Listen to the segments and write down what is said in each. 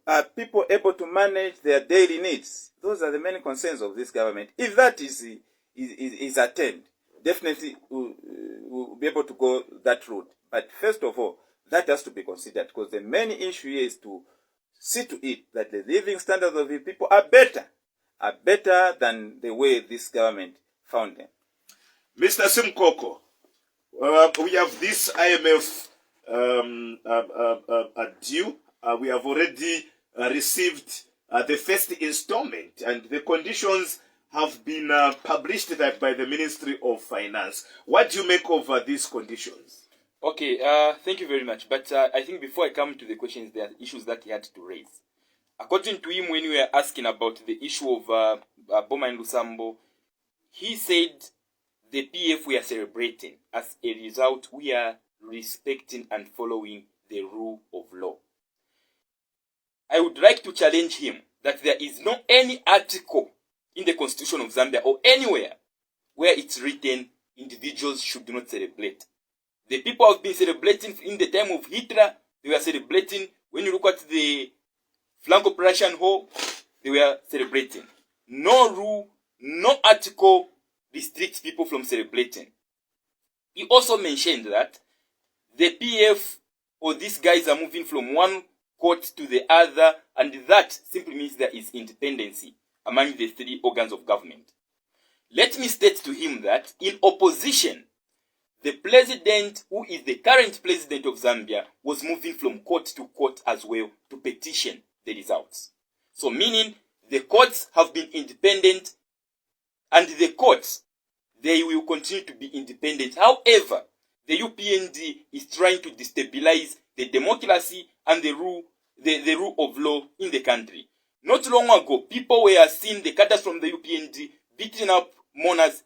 Are people able to manage their daily needs? Those are the main concerns of this government. If that is attained, definitely we'll be able to go that route. But first of all, that has to be considered, because the main issue here is to see to it that the living standards of the people are better than the way this government found them. Mr. Simukoko, we have this IMF due. We have already received the first installment, and the conditions have been published by the Ministry of Finance. What do you make of these conditions? Okay, thank you very much. But I think before I come to the questions, there are issues that he had to raise. According to him, when we were asking about the issue of Boma and Lusambo, he said the PF we are celebrating. As a result, we are respecting and following the rule of law. I would like to challenge him that there is no any article in the Constitution of Zambia or anywhere where it's written individuals should not celebrate. The people have been celebrating in the time of Hitler. They were celebrating. When you look at the Franco-Prussian War, they were celebrating. No rule, no article restricts people from celebrating. He also mentioned that the PF or these guys are moving from one court to the other, and that simply means there is independency among the three organs of government. Let me state to him that in opposition, the president, who is the current president of Zambia, was moving from court to court as well to petition the results. So meaning the courts have been independent, and the courts, they will continue to be independent. However, the UPND is trying to destabilize the democracy and the rule of law in the country. Not long ago, people were seeing the cutters from the UPND beating up mourners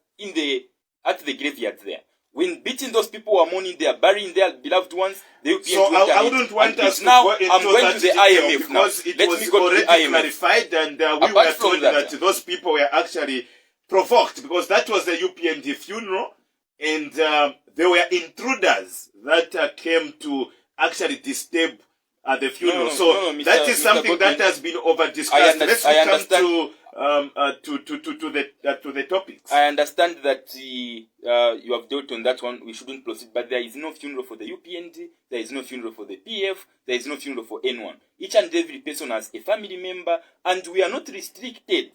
at the graveyard there. When beating those people who are mourning, they are burying their beloved ones. The UPND so I wouldn't want us to now go into I'm going that to the detail, IMF now. because it was already clarified, and we were told that those people were actually provoked, because that was the UPND funeral, and they were intruders that came to actually disturb the funeral. That is something that has been over discussed. Let's come to the topics. I understand that you have dealt on that one. We shouldn't proceed, but there is no funeral for the UPND. There is no funeral for the PF. There is no funeral for anyone. Each and every person has a family member, and we are not restricted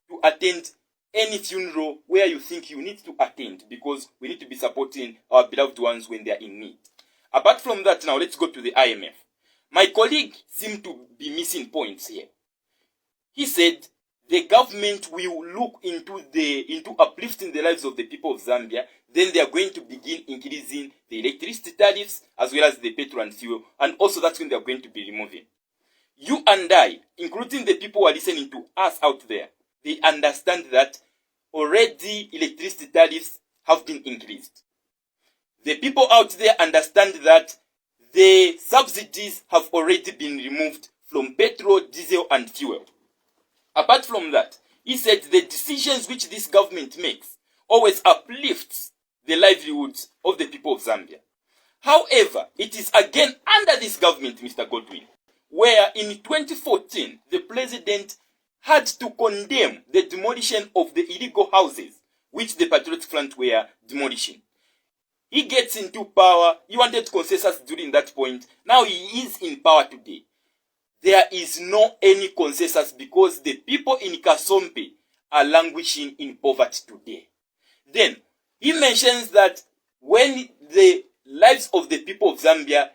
to attend any funeral where you think you need to attend, because we need to be supporting our beloved ones when they are in need. Apart from that, now let's go to the IMF. My colleague seemed to be missing points here. He said the government will look into uplifting the lives of the people of Zambia. Then they are going to begin increasing the electricity tariffs as well as the petrol and fuel, and also that's when they are going to be removing. You and I, including the people who are listening to us out there, they understand that already electricity tariffs have been increased. The people out there understand that the subsidies have already been removed from petrol, diesel, and fuel. Apart from that, he said the decisions which this government makes always uplifts the livelihoods of the people of Zambia. However, it is again under this government, Mr. Godwin, where in 2014, the president had to condemn the demolition of the illegal houses which the Patriotic Front were demolishing. He gets into power. He wanted consensus during that point. Now he is in power today. There is no any consensus because the people in Kasombe are languishing in poverty today. Then he mentions that when the lives of the people of Zambia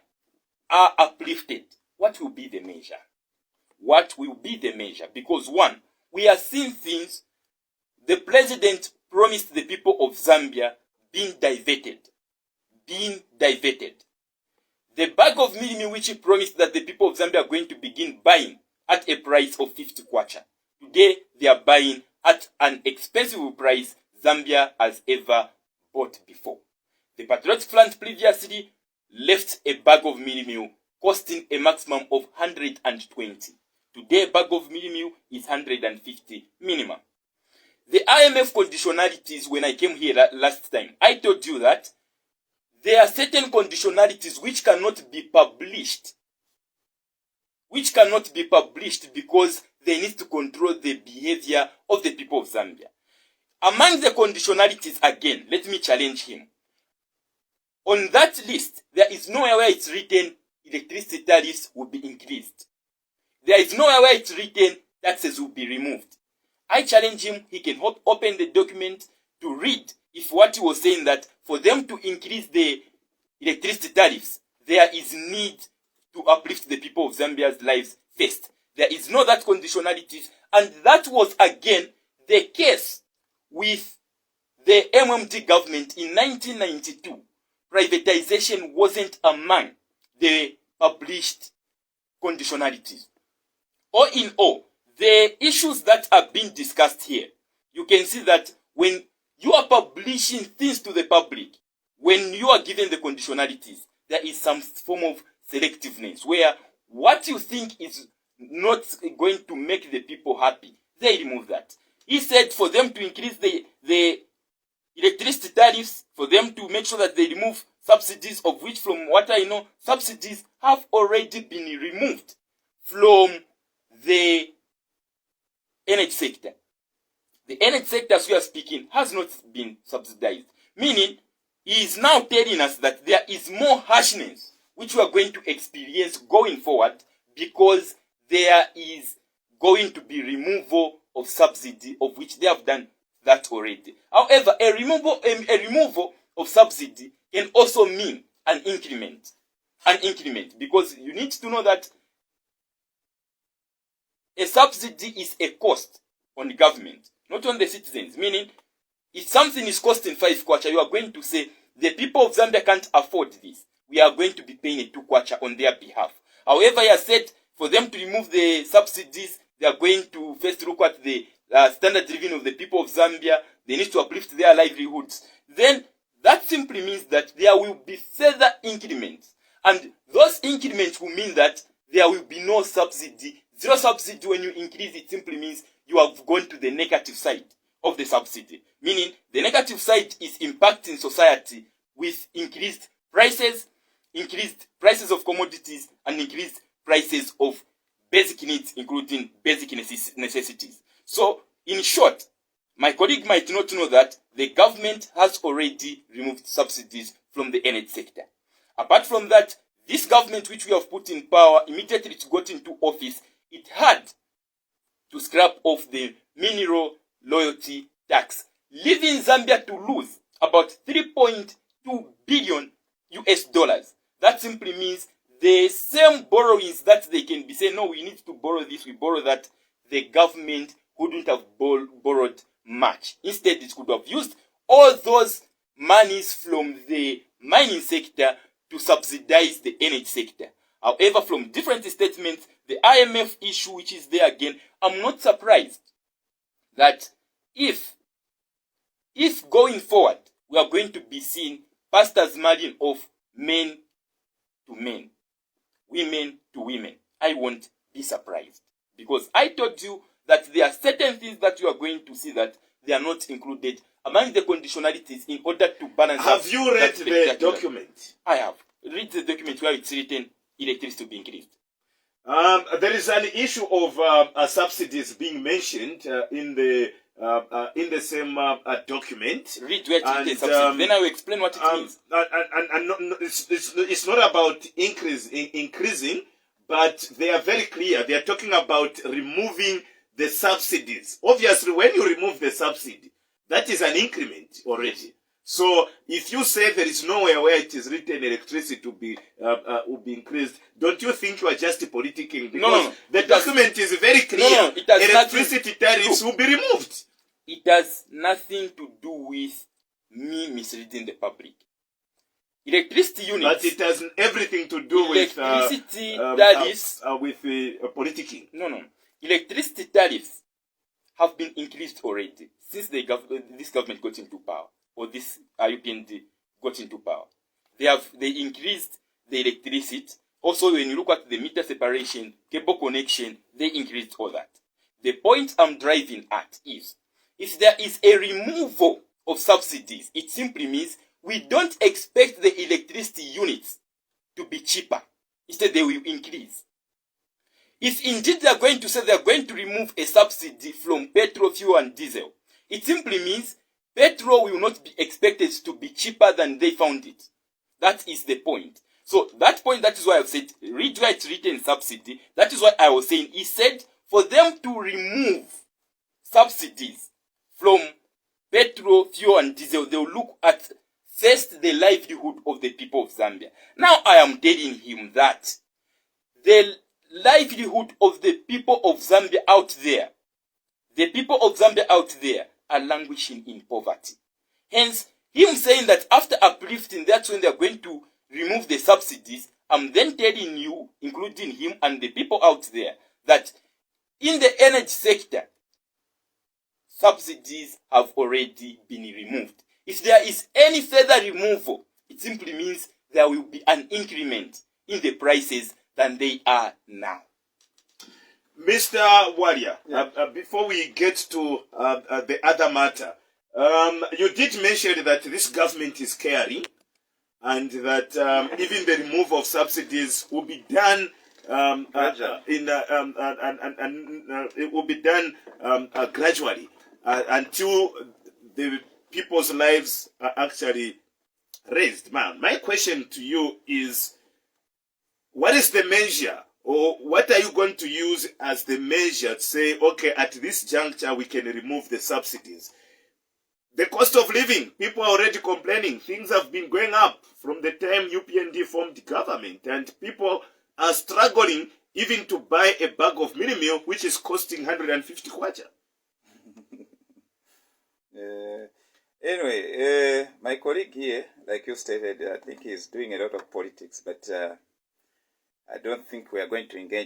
are uplifted, what will be the measure? What will be the measure? Because one, we are seeing things the president promised the people of Zambia being diverted. The bag of meal which he promised that the people of Zambia are going to begin buying at a price of 50 kwacha. Today, they are buying at an expensive price Zambia has ever bought before. The Patriotic Front previously left a bag of meal costing a maximum of 120. Today, a bag of meal is 150 minimum. The IMF conditionalities, when I came here last time, I told you that there are certain conditionalities which cannot be published which cannot be published because they need to control the behavior of the people of Zambia. Among the conditionalities, again, let me challenge him. On that list, there is nowhere where it's written electricity tariffs will be increased. There is nowhere where it's written taxes will be removed. I challenge him, he can open the document to read if what he was saying that for them to increase the electricity tariffs, there is need to uplift the people of Zambia's lives first. There is no that conditionalities, and that was again the case with the MMT government in 1992. Privatization wasn't among the published conditionalities. All in all, the issues that are being discussed here, you can see that when you are publishing things to the public, when you are given the conditionalities, there is some form of selectiveness where what you think is not going to make the people happy, they remove that. He said for them to increase the electricity tariffs, for them to make sure that they remove subsidies, of which from what I know, subsidies have already been removed from the energy sector. The energy sector, as we are speaking, has not been subsidized. Meaning, he is now telling us that there is more harshness which we are going to experience going forward because there is going to be removal of subsidy, of which they have done that already. However, a removal of subsidy can also mean an increment. An increment, because you need to know that a subsidy is a cost on the government, not on the citizens. Meaning, if something is costing 5 kwacha, you are going to say, the people of Zambia can't afford this. We are going to be paying a 2 kwacha on their behalf. However, I said, for them to remove the subsidies, they are going to first look at the standard living of the people of Zambia. They need to uplift their livelihoods. Then, that simply means that there will be further increments. And those increments will mean that there will be no subsidy. Zero subsidy, when you increase, it simply means you have gone to the negative side of the subsidy. Meaning, the negative side is impacting society with increased prices of commodities, and increased prices of basic needs, including basic necessities. So, in short, my colleague might not know that the government has already removed subsidies from the energy sector. Apart from that, this government which we have put in power, immediately it got into office, it had to scrap off the mineral loyalty tax, leaving Zambia to lose about 3.2 billion US dollars. That simply means the same borrowings that they can be saying, no, we need to borrow this, we borrow that, the government couldn't have borrowed much. Instead, it could have used all those monies from the mining sector to subsidize the energy sector. However, from different statements, the IMF issue which is there again, I'm not surprised that if going forward, we are going to be seeing pastors marrying of men to men, women to women, I won't be surprised. Because I told you that there are certain things that you are going to see that they are not included among the conditionalities in order to balance. Have you read the document? I have. Read the document where it's written electricity to be increased. There is an issue of subsidies being mentioned in the same document. Read where it's subsidy. Then I will explain what it means. And it's not about increasing, but they are very clear. They are talking about removing the subsidies. Obviously, when you remove the subsidy, that is an increment already. So, if you say there is nowhere where it is written electricity to be will be increased, don't you think you are just politicking? Because no. The document is very clear. It has electricity tariffs will be removed. It has nothing to do with me misleading the public. Electricity units. But it has everything to do with electricity tariffs. With politicking. No. Electricity tariffs have been increased already since this government got into power, or this UPND got into power. They increased the electricity. Also, when you look at the meter separation, cable connection, they increased all that. The point I'm driving at is, if there is a removal of subsidies, it simply means we don't expect the electricity units to be cheaper. Instead, they will increase. if indeed they are going to say they are going to remove a subsidy from petrol, fuel and diesel, it simply means petrol will not be expected to be cheaper than they found it. That is the point. So that point, that is why I've said, read where it's written subsidy. That is why I was saying, he said for them to remove subsidies from petrol, fuel and diesel, they will look at first the livelihood of the people of Zambia. Now I am telling him that the livelihood of the people of Zambia out there, the people of Zambia out there are languishing in poverty. Hence, him saying that after uplifting, that's when they are going to remove the subsidies. I'm then telling you, including him and the people out there, that in the energy sector, subsidies have already been removed. If there is any further removal, it simply means there will be an increment in the prices than they are now. Mr. Warrior, before we get to the other matter, you did mention that this government is caring and that even the removal of subsidies will be done it will be done gradually until the people's lives are actually raised. Man, my question to you is, what is the measure, or what are you going to use as the measure to say, okay, at this juncture we can remove the subsidies? The cost of living, people are already complaining. Things have been going up from the time UPND formed the government, and people are struggling even to buy a bag of mini meal, which is costing 150 kwacha. Anyway, my colleague here, like you stated, I think he's doing a lot of politics, but I don't think we are going to engage